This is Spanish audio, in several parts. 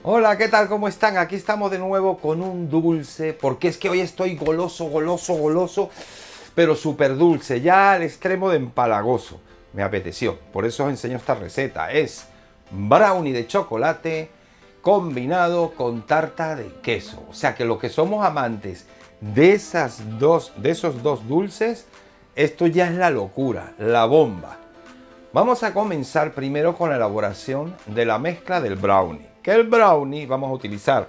Hola, ¿qué tal? ¿Cómo están? Aquí estamos de nuevo con un dulce, porque es que hoy estoy goloso, pero súper dulce, ya al extremo de empalagoso. Me apeteció, por eso os enseño esta receta. Es brownie de chocolate combinado con tarta de queso. O sea que los que somos amantes de esos dos dulces, esto ya es la locura, la bomba. Vamos a comenzar primero con la elaboración de la mezcla del brownie. Que el brownie vamos a utilizar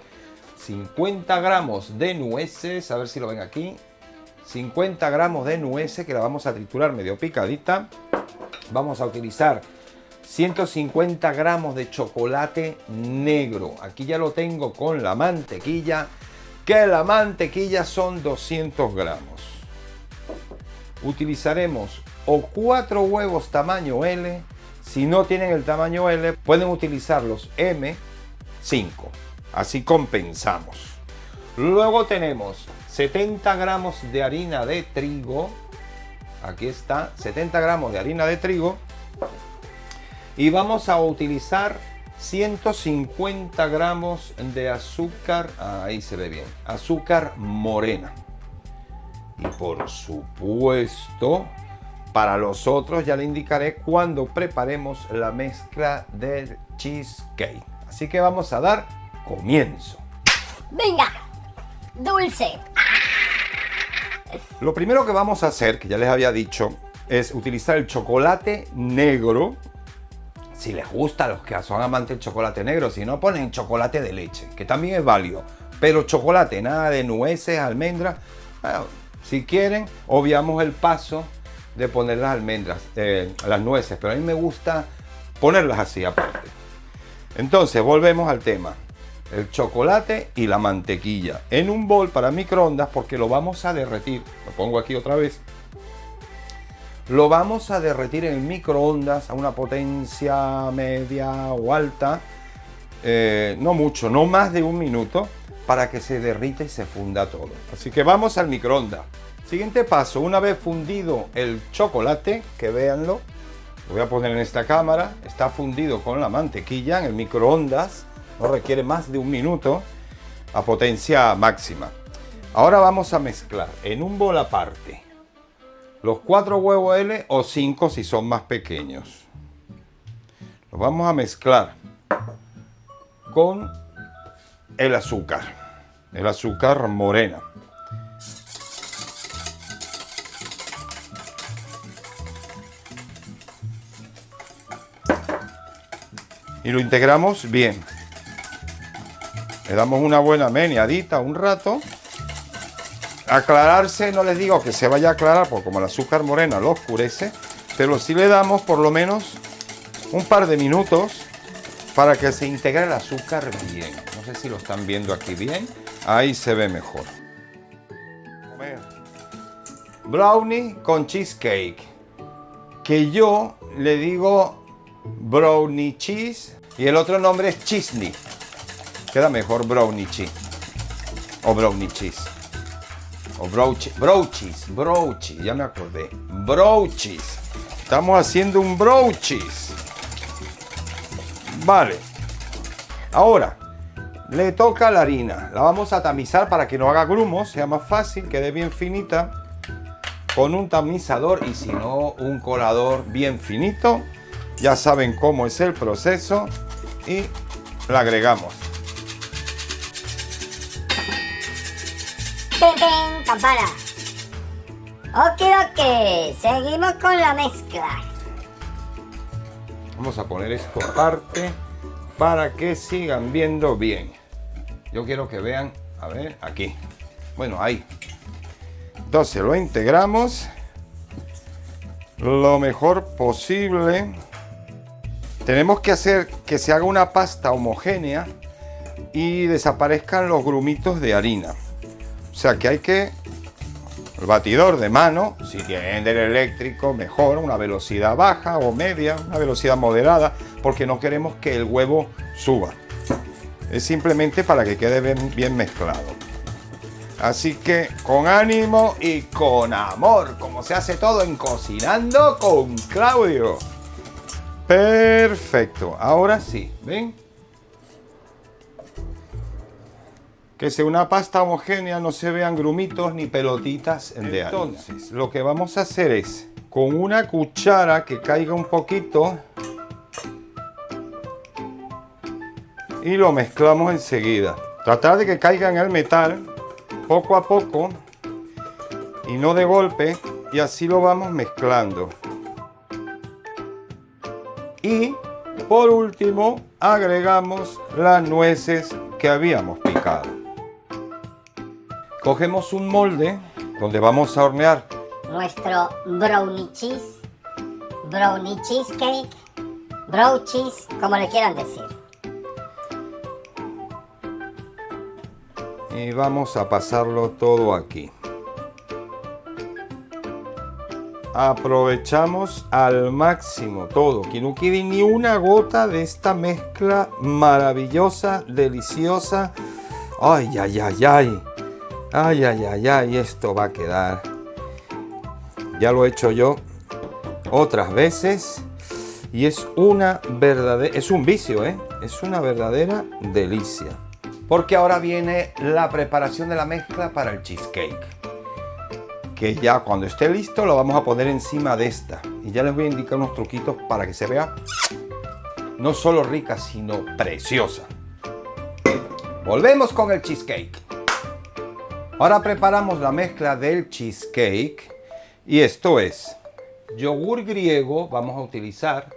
50 gramos de nueces, a ver si lo ven aquí, 50 gramos de nueces que la vamos a triturar medio picadita. Vamos a utilizar 150 gramos de chocolate negro. Aquí ya lo tengo con la mantequilla, que la mantequilla son 200 gramos. Utilizaremos o 4 huevos tamaño L. Si no tienen el tamaño L, pueden utilizar los M5. Así compensamos. Luego tenemos 70 gramos de harina de trigo. Aquí está, 70 gramos de harina de trigo. Y vamos a utilizar 150 gramos de azúcar. Ahí se ve bien. Azúcar morena. Y por supuesto, para los otros ya le indicaré cuando preparemos la mezcla del cheesecake. Así que vamos a dar comienzo. ¡Venga! ¡Dulce! Lo primero que vamos a hacer, que ya les había dicho, es utilizar el chocolate negro. Si les gusta a los que son amantes del chocolate negro, si no, ponen chocolate de leche, que también es válido. Pero chocolate, nada de nueces, almendras. Bueno, si quieren, obviamos el paso de poner las almendras, las nueces, pero a mí me gusta ponerlas así aparte. Entonces, volvemos al tema. El chocolate y la mantequilla en un bol para microondas, porque lo vamos a derretir. Lo pongo aquí otra vez. Lo vamos a derretir en el microondas a una potencia media o alta. No mucho, no más de 1 minuto, para que se derrita y se funda todo. Así que vamos al microondas. Siguiente paso, una vez fundido el chocolate, que véanlo, lo voy a poner en esta cámara, está fundido con la mantequilla en el microondas, no requiere más de 1 minuto, a potencia máxima. Ahora vamos a mezclar en un bol aparte los 4 huevos L o 5 si son más pequeños. Los vamos a mezclar con el azúcar morena. Y lo integramos bien. Le damos una buena meneadita un rato. Aclararse, no les digo que se vaya a aclarar, porque como el azúcar morena lo oscurece, pero sí le damos por lo menos un par de minutos para que se integre el azúcar bien. No sé si lo están viendo aquí bien. Ahí se ve mejor. Brownie con cheesecake, que yo le digo brownie cheese y el otro nombre es cheesney. Queda mejor brownie cheese o brownie cheese o browchies, ya me acordé. Browchies. Estamos haciendo un browchies. Vale. Ahora le toca la harina. La vamos a tamizar para que no haga grumos, sea más fácil, quede bien finita, con un tamizador y si no, un colador bien finito. Ya saben cómo es el proceso y la agregamos. ¡Pim, pim! ¡Campana! Ok, seguimos con la mezcla. Vamos a poner esto aparte para que sigan viendo bien. Yo quiero que vean, a ver, aquí. Bueno, ahí. Entonces lo integramos lo mejor posible. Tenemos que hacer que se haga una pasta homogénea y desaparezcan los grumitos de harina. O sea que hay que, el batidor de mano, si tienen del eléctrico, mejor, una velocidad baja o media, una velocidad moderada, porque no queremos que el huevo suba. Es simplemente para que quede bien mezclado. Así que con ánimo y con amor, como se hace todo en Cocinando con Claudio. Perfecto, ahora sí, ¿ven? Que sea una pasta homogénea, no se vean grumitos ni pelotitas de harina. Entonces, lo que vamos a hacer es, con una cuchara que caiga un poquito, y lo mezclamos enseguida. Tratar de que caiga en el metal, poco a poco, y no de golpe, y así lo vamos mezclando. Y, por último, agregamos las nueces que habíamos picado. Cogemos un molde donde vamos a hornear Nuestro brownie cheesecake, brow cheese, como le quieran decir. y vamos a pasarlo todo aquí. Aprovechamos al máximo todo, que no quede ni una gota de esta mezcla maravillosa, deliciosa. Ay, ay, ay, ay. Ay, ay, ay, ay, esto va a quedar. Ya lo he hecho yo otras veces y es una verdadera, es un vicio, es una verdadera delicia. Porque ahora viene la preparación de la mezcla para el cheesecake, que ya cuando esté listo lo vamos a poner encima de esta y ya les voy a indicar unos truquitos para que se vea no solo rica sino preciosa. Volvemos con el cheesecake. Ahora preparamos la mezcla del cheesecake y esto es yogur griego. Vamos a utilizar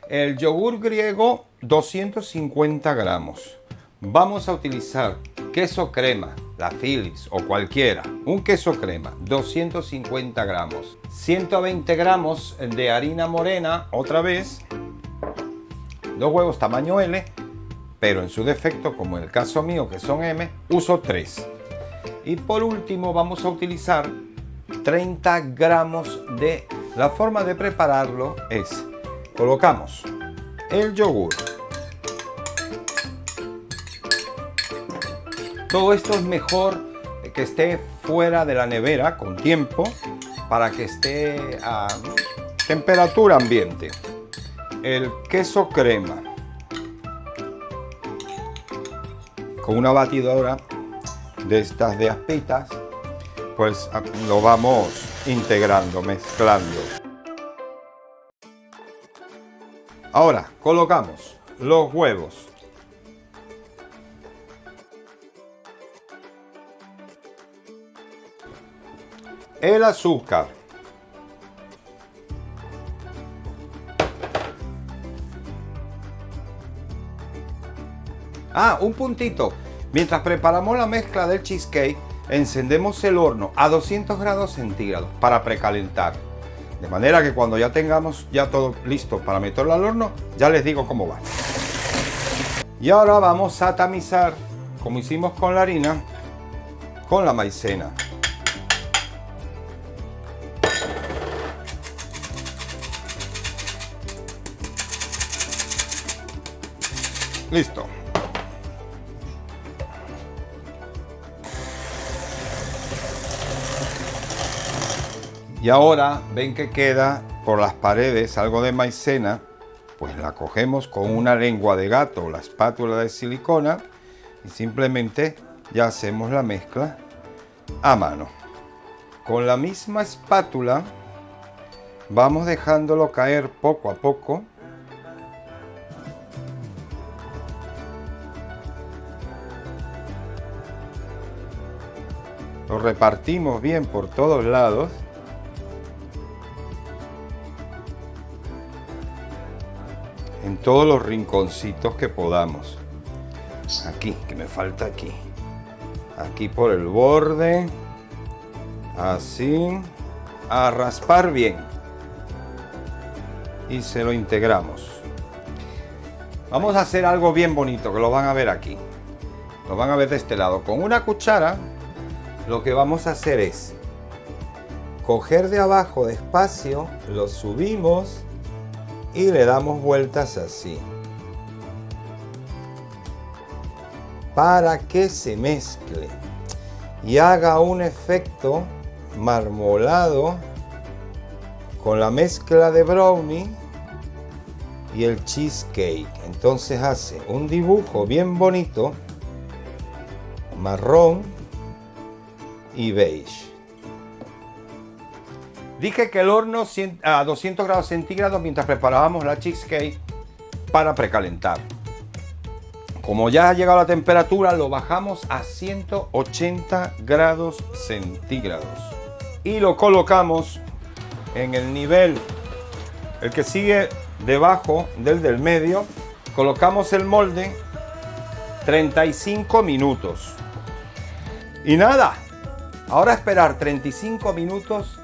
el yogur griego 250 gramos. Vamos a utilizar queso crema, la Phillips o cualquiera, un queso crema 250 gramos, 120 gramos de harina morena, otra vez, 2 huevos tamaño L, pero en su defecto, como en el caso mío que son M, uso 3. Y por último vamos a utilizar 30 gramos de... La forma de prepararlo es, colocamos el yogur. Todo esto es mejor que esté fuera de la nevera con tiempo para que esté a temperatura ambiente. El queso crema con una batidora de estas de aspitas, pues lo vamos integrando, mezclando. Ahora colocamos los huevos, el azúcar, un puntito. Mientras preparamos la mezcla del cheesecake, encendemos el horno a 200 grados centígrados para precalentar. De manera que cuando ya tengamos ya todo listo para meterlo al horno, ya les digo cómo va. Y ahora vamos a tamizar, como hicimos con la harina, con la maicena. Listo. Y ahora ven que queda por las paredes algo de maicena, pues la cogemos con una lengua de gato o la espátula de silicona y simplemente ya hacemos la mezcla a mano. Con la misma espátula vamos dejándolo caer poco a poco. Lo repartimos bien por todos lados. En todos los rinconcitos que podamos. Aquí, que me falta aquí. Aquí por el borde. Así. A raspar bien. Y se lo integramos. Vamos a hacer algo bien bonito, que lo van a ver aquí. Lo van a ver de este lado. Con una cuchara, lo que vamos a hacer es coger de abajo despacio, lo subimos y le damos vueltas así para que se mezcle y haga un efecto marmolado con la mezcla de brownie y el cheesecake. Entonces hace un dibujo bien bonito marrón y beige. Dije que el horno a 200 grados centígrados mientras preparábamos la cheesecake para precalentar. Como ya ha llegado la temperatura, lo bajamos a 180 grados centígrados y lo colocamos en el nivel, el que sigue debajo del medio. Colocamos el molde 35 minutos. Y nada, ahora esperar 35 minutos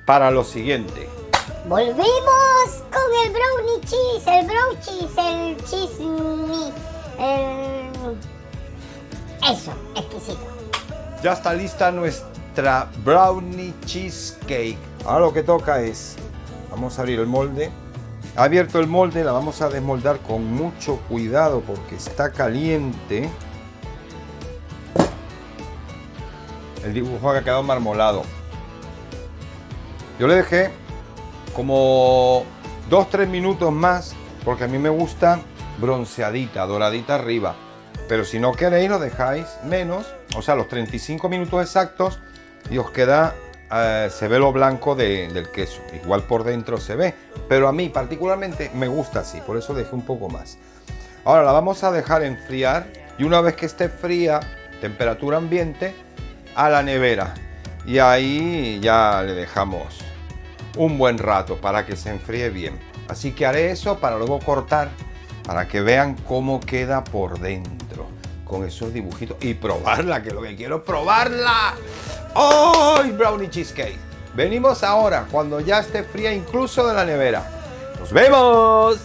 para lo siguiente. Volvemos con el brownie cheese, el cheese eso, exquisito. Ya está lista nuestra brownie cheesecake. Ahora lo que toca es, vamos a abrir el molde. Abierto el molde, la vamos a desmoldar con mucho cuidado porque está caliente. El dibujo ha quedado marmolado. Yo le dejé como 2-3 minutos más porque a mí me gusta bronceadita, doradita arriba. Pero si no queréis lo dejáis menos, o sea, los 35 minutos exactos, y os queda, se ve lo blanco del queso. Igual por dentro se ve, pero a mí particularmente me gusta así, por eso dejé un poco más. Ahora la vamos a dejar enfriar y una vez que esté fría, temperatura ambiente, a la nevera. Y ahí ya le dejamos un buen rato para que se enfríe bien. Así que haré eso para luego cortar, para que vean cómo queda por dentro con esos dibujitos y probarla, que lo que quiero es probarla. ¡Oh! Brownie cheesecake. Venimos ahora cuando ya esté fría incluso de la nevera. ¡Nos vemos!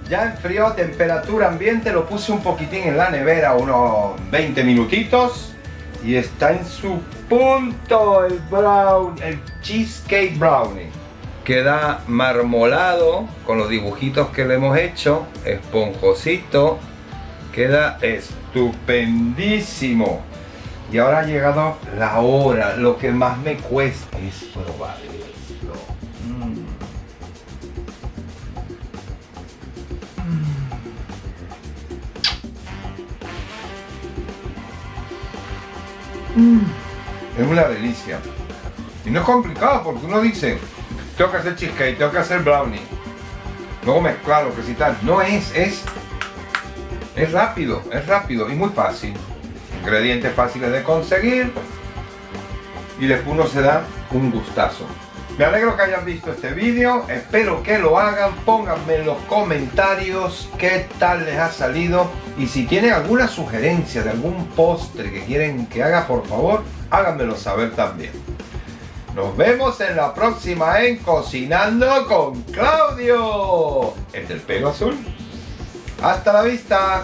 Ya enfrió, temperatura ambiente, lo puse un poquitín en la nevera, unos 20 minutitos y está en su punto el cheesecake brownie. Queda marmolado con los dibujitos que le hemos hecho, esponjosito, queda estupendísimo. Y ahora ha llegado la hora, lo que más me cuesta es probarlo. Es una delicia. Y no es complicado porque uno dice, tengo que hacer cheesecake, tengo que hacer brownie, luego mezclarlo, que si tal. No es rápido y muy fácil. Ingredientes fáciles de conseguir y después uno se da un gustazo. Me alegro que hayan visto este vídeo, espero que lo hagan, pónganme en los comentarios qué tal les ha salido y si tienen alguna sugerencia de algún postre que quieren que haga, por favor, háganmelo saber también. Nos vemos en la próxima en Cocinando con Claudio, el del pelo azul. Hasta la vista.